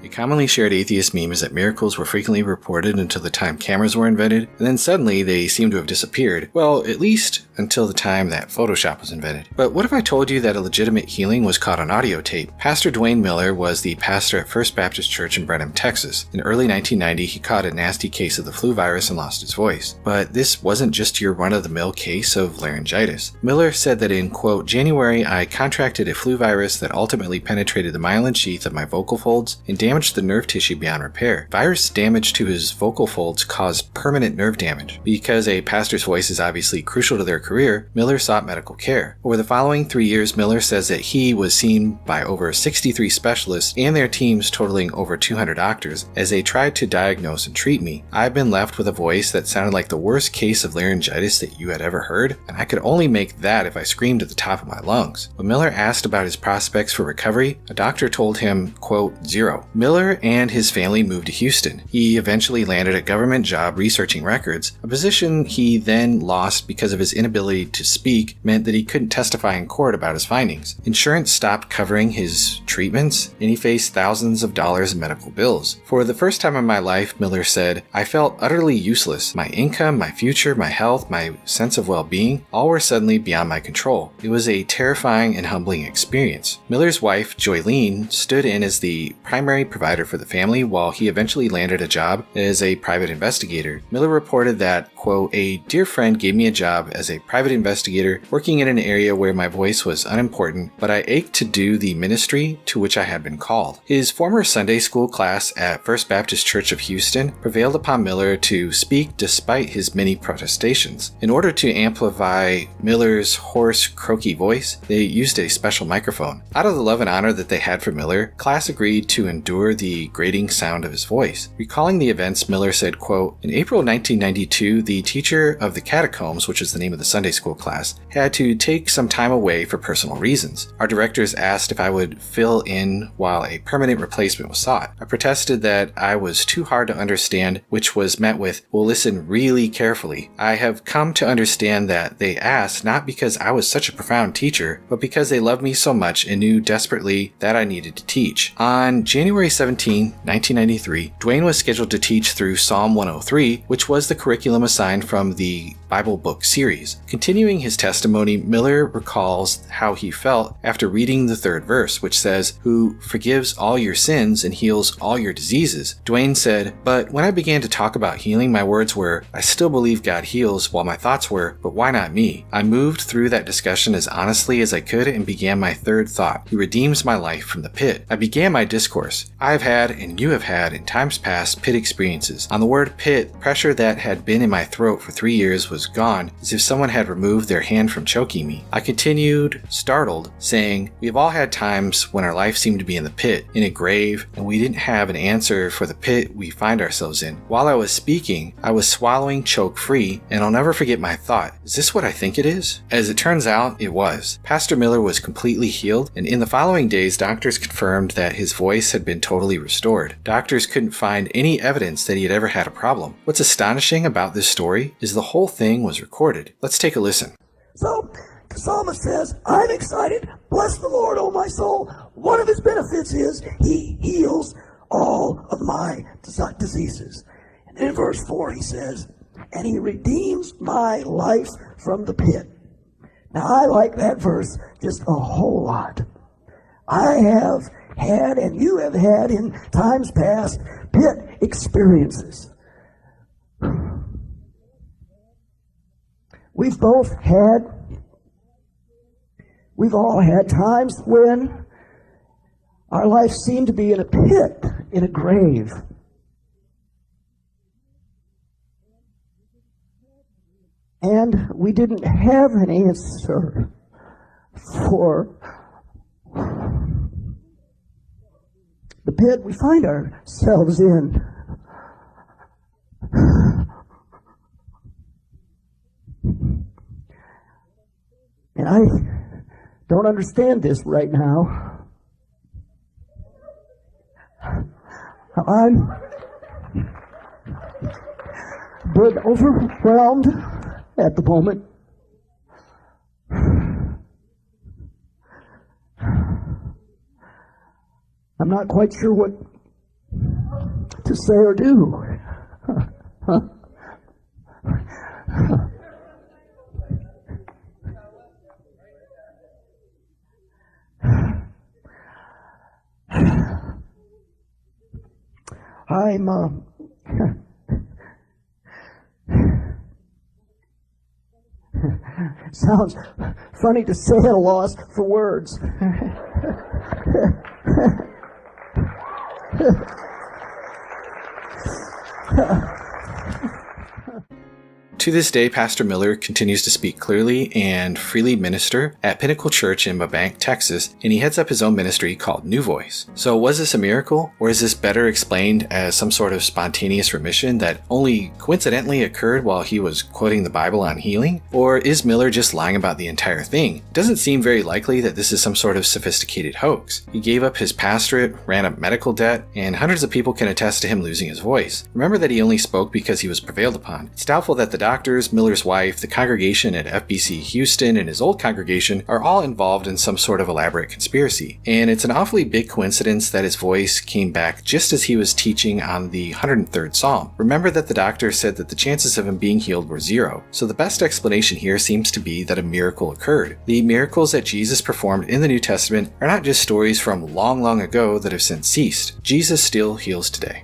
A commonly shared atheist meme is that miracles were frequently reported until the time cameras were invented, and then suddenly they seem to have disappeared. Well, at least until the time that Photoshop was invented. But what if I told you that a legitimate healing was caught on audio tape? Pastor Duane Miller was the pastor at First Baptist Church in Brenham, Texas. In early 1990, he caught a nasty case of the flu virus and lost his voice. But this wasn't just your run-of-the-mill case of laryngitis. Miller said that in, quote, January, I contracted a flu virus that ultimately penetrated the myelin sheath of my vocal folds and damaged the nerve tissue beyond repair. Virus damage to his vocal folds caused permanent nerve damage. Because a pastor's voice is obviously crucial to their career, Miller sought medical care. Over the following 3 years, Miller says that he was seen by over 63 specialists and their teams totaling over 200 doctors as they tried to diagnose and treat me. I've been left with a voice that sounded like the worst case of laryngitis that you had ever heard, and I could only make that if I screamed at the top of my lungs. When Miller asked about his prospects for recovery, a doctor told him, quote, 0. Miller and his family moved to Houston. He eventually landed a government job researching records, a position he then lost because of his inability to speak meant that he couldn't testify in court about his findings. Insurance stopped covering his treatments, and he faced thousands of dollars in medical bills. For the first time in my life, Miller said, I felt utterly useless. My income, my future, my health, my sense of well-being, all were suddenly beyond my control. It was a terrifying and humbling experience. Miller's wife, Joylene, stood in as the primary provider for the family while he eventually landed a job as a private investigator. Miller reported that, quote, a dear friend gave me a job as a private investigator working in an area where my voice was unimportant, but I ached to do the ministry to which I had been called. His former Sunday school class at First Baptist Church of Houston prevailed upon Miller to speak despite his many protestations. In order to amplify Miller's hoarse, croaky voice, they used a special microphone. Out of the love and honor that they had for Miller, class agreed to endure the grating sound of his voice. Recalling the events, Miller said, quote, in April 1992, the teacher of the catacombs, which is the name of the Sunday school class, had to take some time away for personal reasons. Our directors asked if I would fill in while a permanent replacement was sought. I protested that I was too hard to understand, which was met with, well, listen really carefully. I have come to understand that they asked not because I was such a profound teacher, but because they loved me so much and knew desperately that I needed to teach. On January 17, 1993, Duane was scheduled to teach through Psalm 103, which was the curriculum assigned from the Bible book series. Continuing his testimony, Miller recalls how he felt after reading the third verse, which says, who forgives all your sins and heals all your diseases. Duane said, but when I began to talk about healing, my words were, I still believe God heals, while my thoughts were, but why not me? I moved through that discussion as honestly as I could and began my third thought. He redeems my life from the pit. I began my discourse. I have had, and you have had, in times past, pit experiences. On the word pit, pressure that had been in my throat for 3 years was gone, as if someone had removed their hand from choking me. I continued, startled, saying, we have all had times when our life seemed to be in the pit, in a grave, and we didn't have an answer for the pit we find ourselves in. While I was speaking, I was swallowing choke free, and I'll never forget my thought, is this what I think it is? As it turns out, it was. Pastor Miller was completely healed, and in the following days, doctors confirmed that his voice had been totally restored. Doctors couldn't find any evidence that he had ever had a problem. What's astonishing about this story is the whole thing was recorded. Let's take a listen. So, the psalmist says, I'm excited. Bless the Lord, O my soul. One of his benefits is he heals all of my diseases. And in verse 4 he says, and he redeems my life from the pit. Now I like that verse just a whole lot. I have had, and you have had in times past, pit experiences. We've all had times when our life seemed to be in a pit, in a grave. And we didn't have an answer for the pit we find ourselves in. And I don't understand this right now. I'm but overwhelmed at the moment. I'm not quite sure what to say or do. I'm sounds funny to say at a loss for words. To this day, Pastor Miller continues to speak clearly and freely minister at Pinnacle Church in Burbank, Texas, and he heads up his own ministry called New Voice. So was this a miracle, or is this better explained as some sort of spontaneous remission that only coincidentally occurred while he was quoting the Bible on healing? Or is Miller just lying about the entire thing? It doesn't seem very likely that this is some sort of sophisticated hoax. He gave up his pastorate, ran up medical debt, and hundreds of people can attest to him losing his voice. Remember that he only spoke because he was prevailed upon. It's doubtful that the doctors, Miller's wife, the congregation at FBC Houston, and his old congregation are all involved in some sort of elaborate conspiracy. And it's an awfully big coincidence that his voice came back just as he was teaching on the 103rd Psalm. Remember that the doctor said that the chances of him being healed were 0. So the best explanation here seems to be that a miracle occurred. The miracles that Jesus performed in the New Testament are not just stories from long, long ago that have since ceased. Jesus still heals today.